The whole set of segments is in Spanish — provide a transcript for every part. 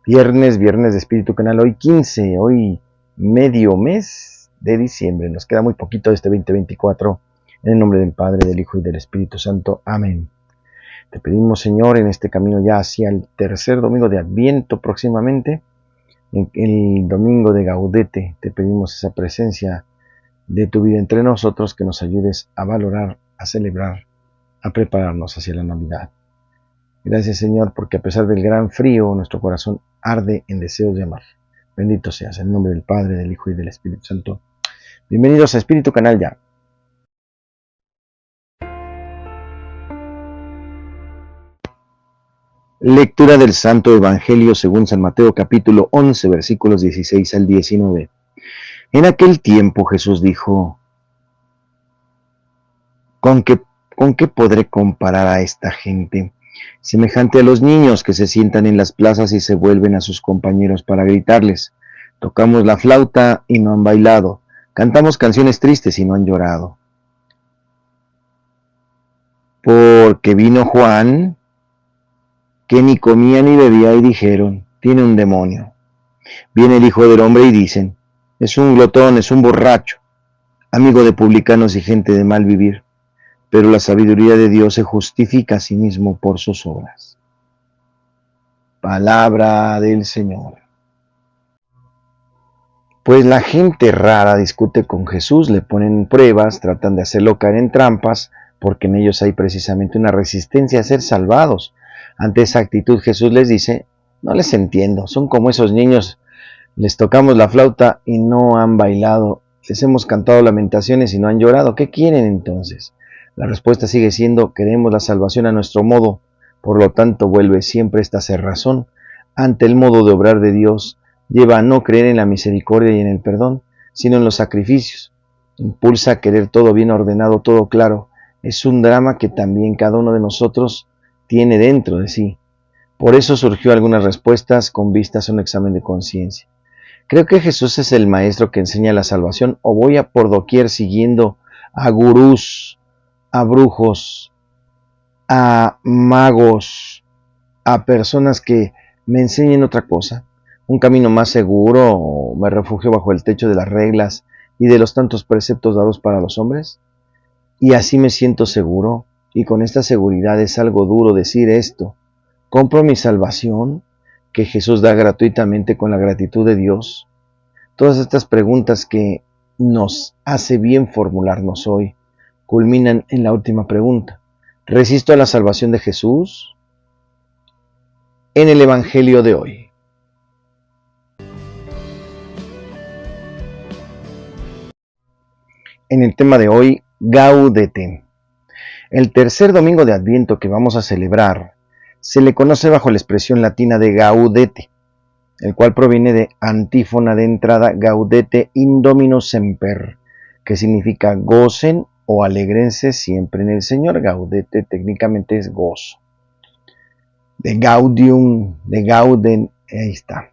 Viernes de Espíritu Canal, hoy 15, hoy medio mes de diciembre. Nos queda muy poquito de este 2024. En el nombre del Padre, del Hijo y del Espíritu Santo. Amén. Te pedimos, Señor, en este camino ya hacia el tercer domingo de Adviento próximamente, en el domingo de Gaudete, te pedimos esa presencia de tu vida entre nosotros, que nos ayudes a valorar, a celebrar, a prepararnos hacia la Navidad. Gracias, Señor, porque a pesar del gran frío, nuestro corazón arde en deseos de amar. Bendito seas, en el nombre del Padre, del Hijo y del Espíritu Santo. Bienvenidos a Espíritu Canal ya. Lectura del Santo Evangelio según San Mateo, capítulo 11, versículos 16 al 19. En aquel tiempo Jesús dijo: ¿Con qué podré comparar a esta gente? Semejante a los niños que se sientan en las plazas y se vuelven a sus compañeros para gritarles: tocamos la flauta y no han bailado, cantamos canciones tristes y no han llorado. Porque vino Juan, que ni comía ni bebía, y dijeron: tiene un demonio. Viene el Hijo del Hombre y dicen: es un glotón, es un borracho, amigo de publicanos y gente de mal vivir. Pero la sabiduría de Dios se justifica a sí mismo por sus obras. Palabra del Señor. Pues la gente rara discute con Jesús, le ponen pruebas, tratan de hacerlo caer en trampas, porque en ellos hay precisamente una resistencia a ser salvados. Ante esa actitud Jesús les dice: no les entiendo, son como esos niños, les tocamos la flauta y no han bailado, les hemos cantado lamentaciones y no han llorado, ¿qué quieren entonces? La respuesta sigue siendo: queremos la salvación a nuestro modo. Por lo tanto, vuelve siempre esta cerrazón ante el modo de obrar de Dios. Lleva a no creer en la misericordia y en el perdón, sino en los sacrificios. Impulsa a querer todo bien ordenado, todo claro. Es un drama que también cada uno de nosotros tiene dentro de sí. Por eso surgió algunas respuestas con vistas a un examen de conciencia. ¿Creo que Jesús es el maestro que enseña la salvación, o voy a por doquier siguiendo a gurús, a brujos, a magos, a personas que me enseñen otra cosa? ¿Un camino más seguro, o me refugio bajo el techo de las reglas y de los tantos preceptos dados para los hombres? Y así me siento seguro, y con esta seguridad es algo duro decir esto: ¿compro mi salvación, que Jesús da gratuitamente con la gratitud de Dios? Todas estas preguntas que nos hace bien formularnos hoy culminan en la última pregunta: ¿resisto a la salvación de Jesús? En el Evangelio de hoy. En el tema de hoy, Gaudete. El tercer domingo de Adviento que vamos a celebrar se le conoce bajo la expresión latina de Gaudete, el cual proviene de antífona de entrada Gaudete in Domino semper, que significa gocen o alegrense siempre en el Señor. Gaudete técnicamente es gozo. De gaudium, de gauden, ahí está.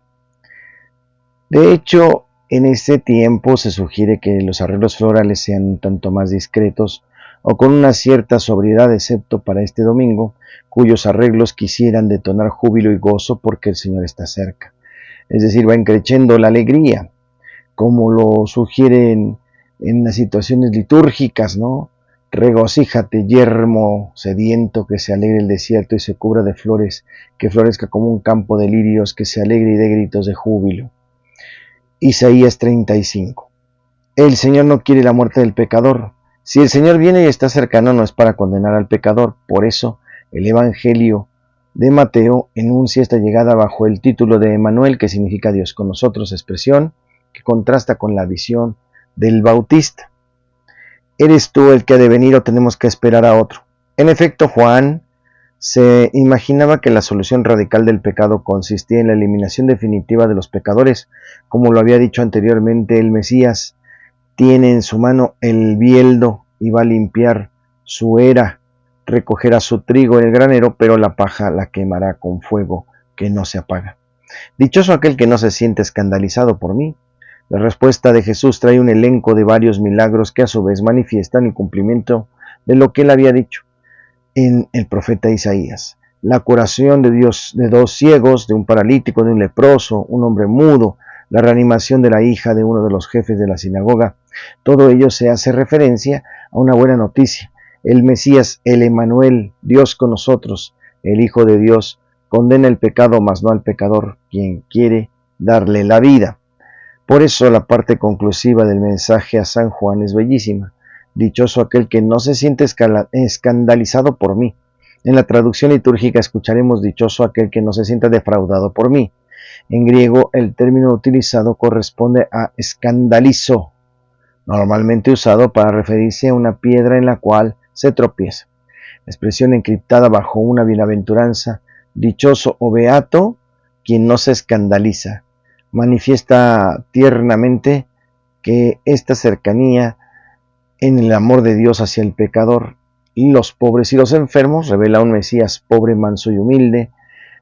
De hecho, en este tiempo se sugiere que los arreglos florales sean un tanto más discretos o con una cierta sobriedad, excepto para este domingo, cuyos arreglos quisieran detonar júbilo y gozo porque el Señor está cerca. Es decir, va increciendo la alegría, como lo sugieren en las situaciones litúrgicas, ¿no? Regocíjate, yermo sediento, que se alegre el desierto y se cubra de flores, que florezca como un campo de lirios, que se alegre y dé gritos de júbilo. Isaías 35. El Señor no quiere la muerte del pecador. Si el Señor viene y está cercano, no es para condenar al pecador. Por eso, el Evangelio de Mateo enuncia esta llegada bajo el título de Emmanuel, que significa Dios con nosotros, expresión que contrasta con la visión del Bautista. ¿Eres tú el que ha de venir o tenemos que esperar a otro? En efecto, Juan se imaginaba que la solución radical del pecado consistía en la eliminación definitiva de los pecadores. Como lo había dicho anteriormente, el Mesías tiene en su mano el bieldo y va a limpiar su era, recogerá su trigo en el granero, pero la paja la quemará con fuego que no se apaga. Dichoso aquel que no se siente escandalizado por mí. La respuesta de Jesús trae un elenco de varios milagros que a su vez manifiestan el cumplimiento de lo que él había dicho en el profeta Isaías. la curación de Dios de 2 ciegos, de un paralítico, de un leproso, un hombre mudo, la reanimación de la hija de uno de los jefes de la sinagoga. Todo ello se hace referencia a una buena noticia. El Mesías, el Emanuel, Dios con nosotros, el Hijo de Dios, condena el pecado, mas no al pecador, quien quiere darle la vida. Por eso la parte conclusiva del mensaje a San Juan es bellísima. Dichoso aquel que no se siente escandalizado por mí. En la traducción litúrgica escucharemos dichoso aquel que no se sienta defraudado por mí. En griego el término utilizado corresponde a escandalizo, normalmente usado para referirse a una piedra en la cual se tropieza. La expresión encriptada bajo una bienaventuranza, dichoso o beato, quien no se escandaliza, manifiesta tiernamente que esta cercanía en el amor de Dios hacia el pecador y los pobres y los enfermos revela un Mesías pobre, manso y humilde,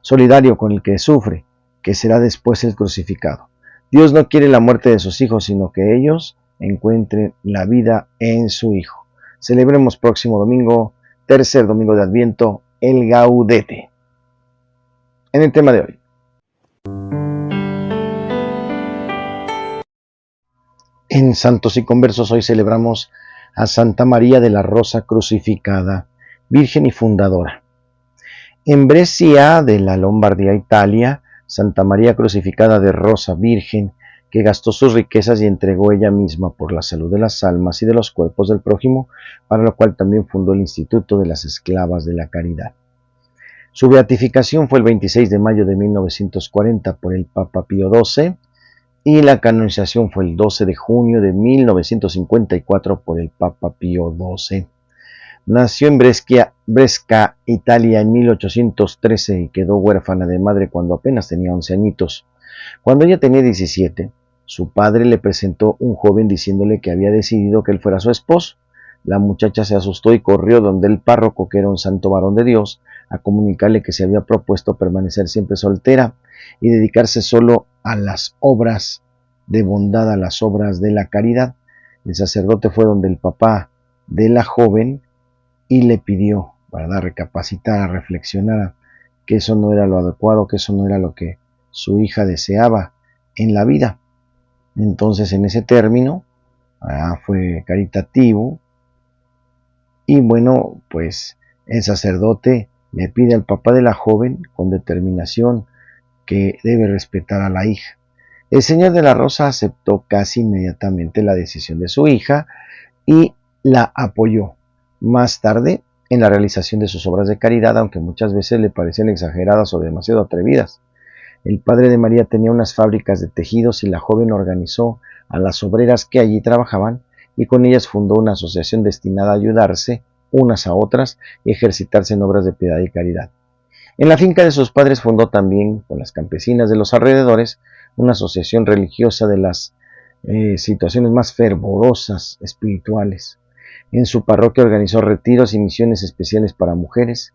solidario con el que sufre, que será después el crucificado. Dios no quiere la muerte de sus hijos, sino que ellos encuentren la vida en su Hijo. Celebremos próximo domingo, tercer domingo de Adviento, el Gaudete. En el tema de hoy. En Santos y Conversos hoy celebramos a Santa María de la Rosa Crucificada, Virgen y Fundadora. En Brescia de la Lombardía, Italia, Santa María Crucificada de Rosa, Virgen, que gastó sus riquezas y entregó ella misma por la salud de las almas y de los cuerpos del prójimo, para lo cual también fundó el Instituto de las Esclavas de la Caridad. Su beatificación fue el 26 de mayo de 1940 por el Papa Pío XII y la canonización fue el 12 de junio de 1954 por el Papa Pío XII. Nació en Brescia, Italia, en 1813 y quedó huérfana de madre cuando apenas tenía 11 añitos. Cuando ella tenía 17, su padre le presentó un joven diciéndole que había decidido que él fuera su esposo. La muchacha se asustó y corrió donde el párroco, que era un santo varón de Dios, a comunicarle que se había propuesto permanecer siempre soltera y dedicarse solo a las obras de bondad, a las obras de la caridad. El sacerdote fue donde el papá de la joven y le pidió, ¿verdad?, recapacitar, reflexionar que eso no era lo adecuado, que eso no era lo que su hija deseaba en la vida. Entonces, en ese término, fue caritativo y bueno, pues el sacerdote le pide al papá de la joven con determinación que debe respetar a la hija. El señor de la Rosa aceptó casi inmediatamente la decisión de su hija y la apoyó. Más tarde, en la realización de sus obras de caridad, aunque muchas veces le parecían exageradas o demasiado atrevidas. El padre de María tenía unas fábricas de tejidos y la joven organizó a las obreras que allí trabajaban y con ellas fundó una asociación destinada a ayudarse unas a otras y ejercitarse en obras de piedad y caridad. En la finca de sus padres fundó también, con las campesinas de los alrededores, una asociación religiosa de las situaciones más fervorosas espirituales. En su parroquia organizó retiros y misiones especiales para mujeres,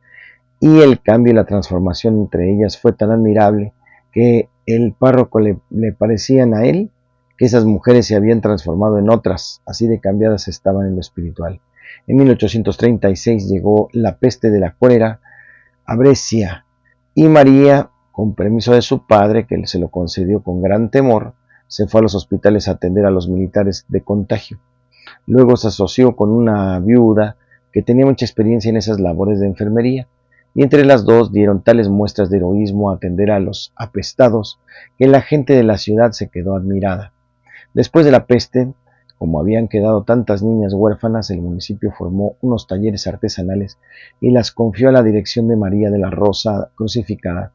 y el cambio y la transformación entre ellas fue tan admirable que el párroco le parecían a él que esas mujeres se habían transformado en otras, así de cambiadas estaban en lo espiritual. En 1836 llegó la peste de la cólera a Brescia, y María, con permiso de su padre, que se lo concedió con gran temor, se fue a los hospitales a atender a los militares de contagio. Luego se asoció con una viuda que tenía mucha experiencia en esas labores de enfermería, y entre las dos dieron tales muestras de heroísmo a atender a los apestados que la gente de la ciudad se quedó admirada. Después de la peste, como habían quedado tantas niñas huérfanas, el municipio formó unos talleres artesanales y las confió a la dirección de María de la Rosa Crucificada,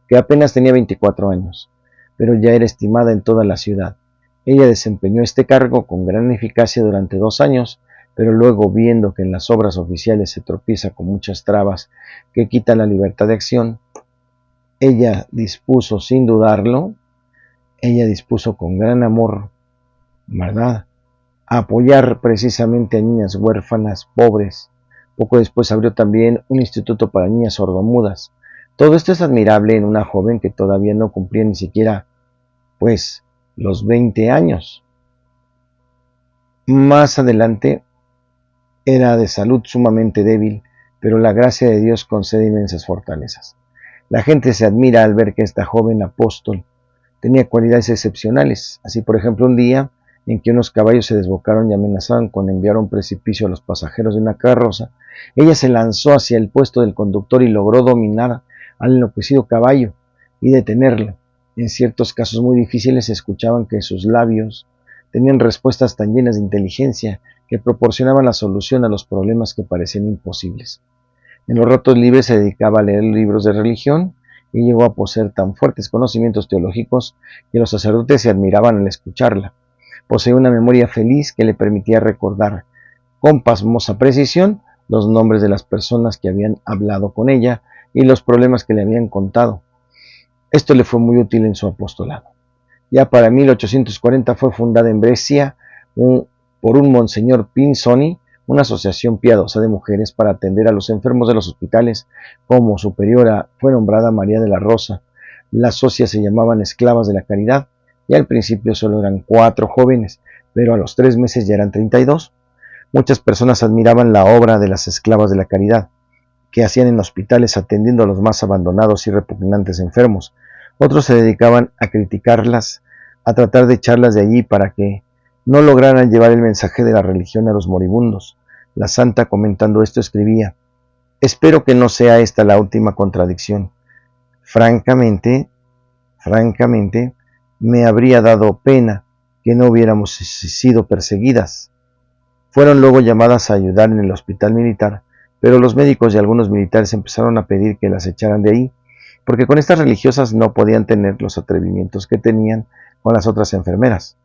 que apenas tenía 24 años, pero ya era estimada en toda la ciudad. Ella desempeñó este cargo con gran eficacia durante 2 años, pero luego, viendo que en las obras oficiales se tropieza con muchas trabas que quitan la libertad de acción, ella dispuso, sin dudarlo, con gran amor, ¿verdad?, a apoyar precisamente a niñas huérfanas, pobres. Poco después abrió también un instituto para niñas sordomudas. Todo esto es admirable en una joven que todavía no cumplía ni siquiera, pues, los 20 años. Más adelante era de salud sumamente débil pero la gracia de Dios concede inmensas fortalezas. La gente se admira al ver que esta joven apóstol tenía cualidades excepcionales. Así, por ejemplo, un día en que unos caballos se desbocaron y amenazaban con enviar a un precipicio a los pasajeros de una carroza, ella se lanzó hacia el puesto del conductor y logró dominar al enloquecido caballo y detenerlo. En ciertos casos muy difíciles se escuchaban que sus labios tenían respuestas tan llenas de inteligencia que proporcionaban la solución a los problemas que parecían imposibles. En los ratos libres se dedicaba a leer libros de religión y llegó a poseer tan fuertes conocimientos teológicos que los sacerdotes se admiraban al escucharla. Poseía una memoria feliz que le permitía recordar con pasmosa precisión los nombres de las personas que habían hablado con ella y los problemas que le habían contado. Esto le fue muy útil en su apostolado. Ya para 1840 fue fundada en Brescia por un monseñor Pinzoni, una asociación piadosa de mujeres para atender a los enfermos de los hospitales. Como superiora fue nombrada María de la Rosa. Las socias se llamaban Esclavas de la Caridad y al principio solo eran 4 jóvenes, pero a los 3 meses ya eran 32. Muchas personas admiraban la obra de las Esclavas de la Caridad, que hacían en hospitales atendiendo a los más abandonados y repugnantes enfermos. Otros se dedicaban a criticarlas, a tratar de echarlas de allí para que no lograran llevar el mensaje de la religión a los moribundos. La santa, comentando esto, escribía: espero que no sea esta la última contradicción. Francamente, me habría dado pena que no hubiéramos sido perseguidas. Fueron luego llamadas a ayudar en el hospital militar, pero los médicos y algunos militares empezaron a pedir que las echaran de ahí, porque con estas religiosas no podían tener los atrevimientos que tenían con las otras enfermeras.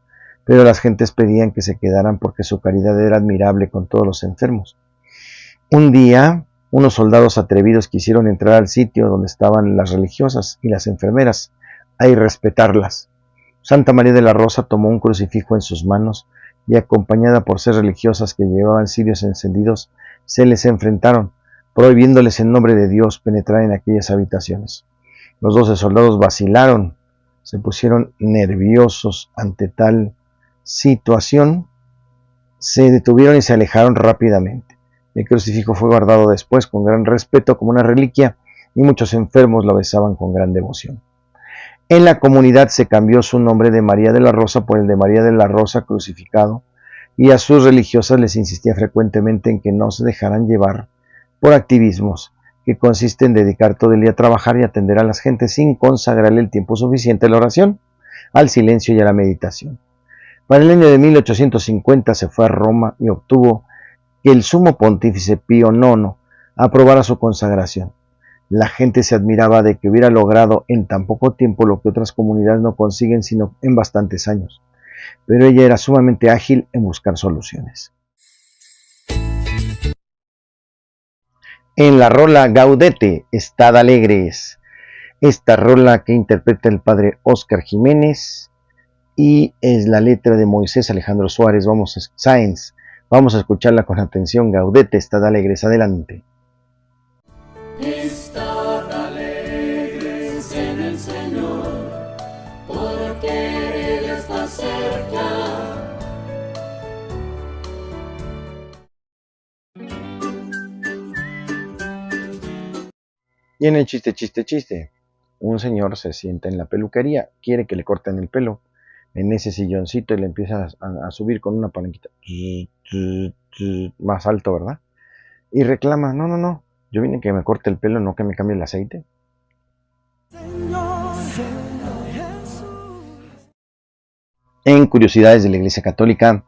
Pero las gentes pedían que se quedaran porque su caridad era admirable con todos los enfermos. Un día, unos soldados atrevidos quisieron entrar al sitio donde estaban las religiosas y las enfermeras a irrespetarlas. Santa María de la Rosa tomó un crucifijo en sus manos y, acompañada por 6 religiosas que llevaban cirios encendidos, se les enfrentaron, prohibiéndoles en nombre de Dios penetrar en aquellas habitaciones. Los 12 soldados vacilaron, se pusieron nerviosos ante tal situación, se detuvieron y se alejaron rápidamente. El crucifijo fue guardado después con gran respeto como una reliquia y muchos enfermos lo besaban con gran devoción. En la comunidad se cambió su nombre de María de la Rosa por el de María de la Rosa Crucificado, y a sus religiosas les insistía frecuentemente en que no se dejaran llevar por activismos, que consiste en dedicar todo el día a trabajar y atender a las gentes sin consagrarle el tiempo suficiente a la oración, al silencio y a la meditación. Para el año de 1850 se fue a Roma y obtuvo que el sumo pontífice Pío IX aprobara su consagración. La gente se admiraba de que hubiera logrado en tan poco tiempo lo que otras comunidades no consiguen sino en bastantes años, pero ella era sumamente ágil en buscar soluciones. En la rola Gaudete, Estad Alegres, esta rola que interpreta el padre Óscar Jiménez y es la letra de Moisés Alejandro Suárez Sáenz. Vamos a escucharla con atención. Gaudete, Estad Alegres, adelante. Estad alegres en el Señor, porque Él está cerca. Y en el chiste, un señor se sienta en la peluquería, quiere que le corten el pelo en ese silloncito y le empieza a subir con una palanquita más alto, ¿verdad? Y reclama: no, yo vine que me corte el pelo, no que me cambie el aceite. En Curiosidades de la Iglesia Católica,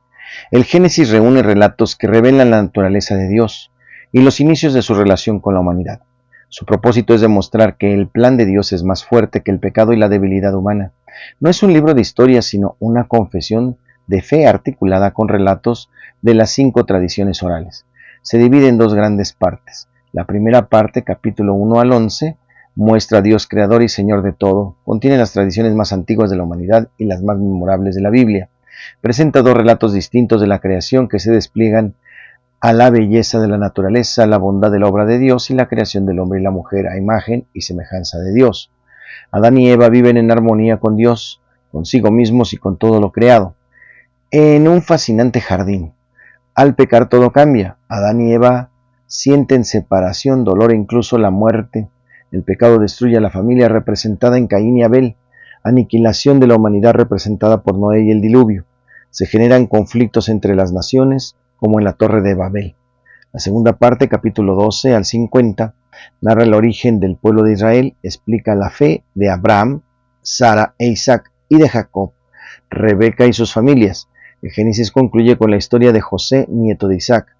el Génesis reúne relatos que revelan la naturaleza de Dios y los inicios de su relación con la humanidad. Su propósito es demostrar que el plan de Dios es más fuerte que el pecado y la debilidad humana. No es un libro de historia, sino una confesión de fe articulada con relatos de las 5 tradiciones orales. Se divide en 2 grandes partes. La primera parte, capítulo 1 al 11, muestra a Dios creador y Señor de todo. Contiene las tradiciones más antiguas de la humanidad y las más memorables de la Biblia. Presenta 2 relatos distintos de la creación que se despliegan a la belleza de la naturaleza, la bondad de la obra de Dios y la creación del hombre y la mujer a imagen y semejanza de Dios. Adán y Eva viven en armonía con Dios, consigo mismos y con todo lo creado, en un fascinante jardín. Al pecar todo cambia. Adán y Eva sienten separación, dolor e incluso la muerte. El pecado destruye a la familia representada en Caín y Abel, aniquilación de la humanidad representada por Noé y el diluvio. Se generan conflictos entre las naciones, como en la Torre de Babel. La segunda parte, capítulo 12 al 50, narra el origen del pueblo de Israel, explica la fe de Abraham, Sara e Isaac y de Jacob, Rebeca y sus familias. El Génesis concluye con la historia de José, nieto de Isaac.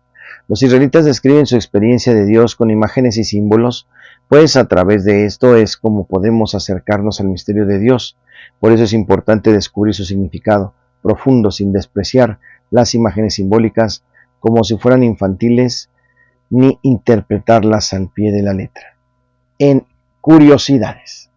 Los israelitas describen su experiencia de Dios con imágenes y símbolos, pues a través de esto es como podemos acercarnos al misterio de Dios. Por eso es importante descubrir su significado profundo sin despreciar las imágenes simbólicas como si fueran infantiles ni interpretarlas al pie de la letra. En curiosidades.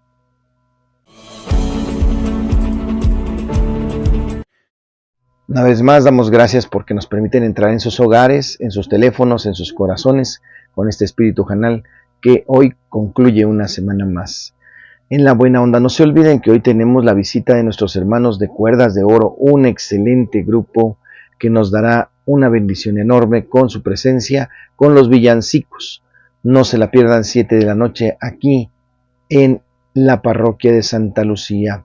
Una vez más damos gracias porque nos permiten entrar en sus hogares, en sus teléfonos, en sus corazones, con este espíritu janal que hoy concluye una semana más. En la buena onda, no se olviden que hoy tenemos la visita de nuestros hermanos de Cuerdas de Oro, un excelente grupo que nos dará una bendición enorme con su presencia, con los villancicos. No se la pierdan, 7 de la noche aquí en la parroquia de Santa Lucía.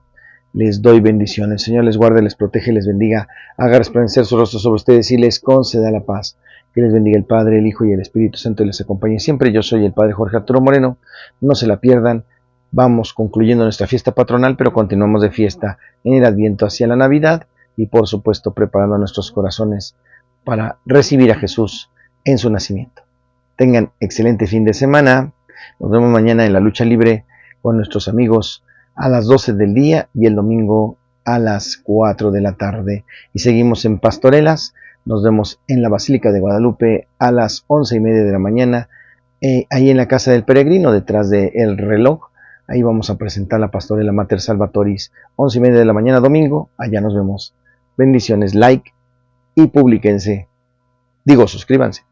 Les doy bendiciones. Señor les guarde, les protege, les bendiga, haga resplandecer su rostro sobre ustedes y les conceda la paz. Que les bendiga el Padre, el Hijo y el Espíritu Santo y les acompañe siempre. Yo soy el Padre Jorge Arturo Moreno. No se la pierdan. Vamos concluyendo nuestra fiesta patronal, pero continuamos de fiesta en el Adviento hacia la Navidad y por supuesto preparando nuestros corazones para recibir a Jesús en su nacimiento. Tengan excelente fin de semana. Nos vemos mañana en la lucha libre con nuestros amigos a las 12 del día y el domingo a las 4 de la tarde. Y seguimos en Pastorelas. Nos vemos en la Basílica de Guadalupe a las 11:30 de la mañana, ahí en la Casa del Peregrino, detrás del reloj. Ahí vamos a presentar la Pastorela Mater Salvatoris, 11:30 de la mañana domingo. Allá nos vemos. Bendiciones, like y suscríbanse.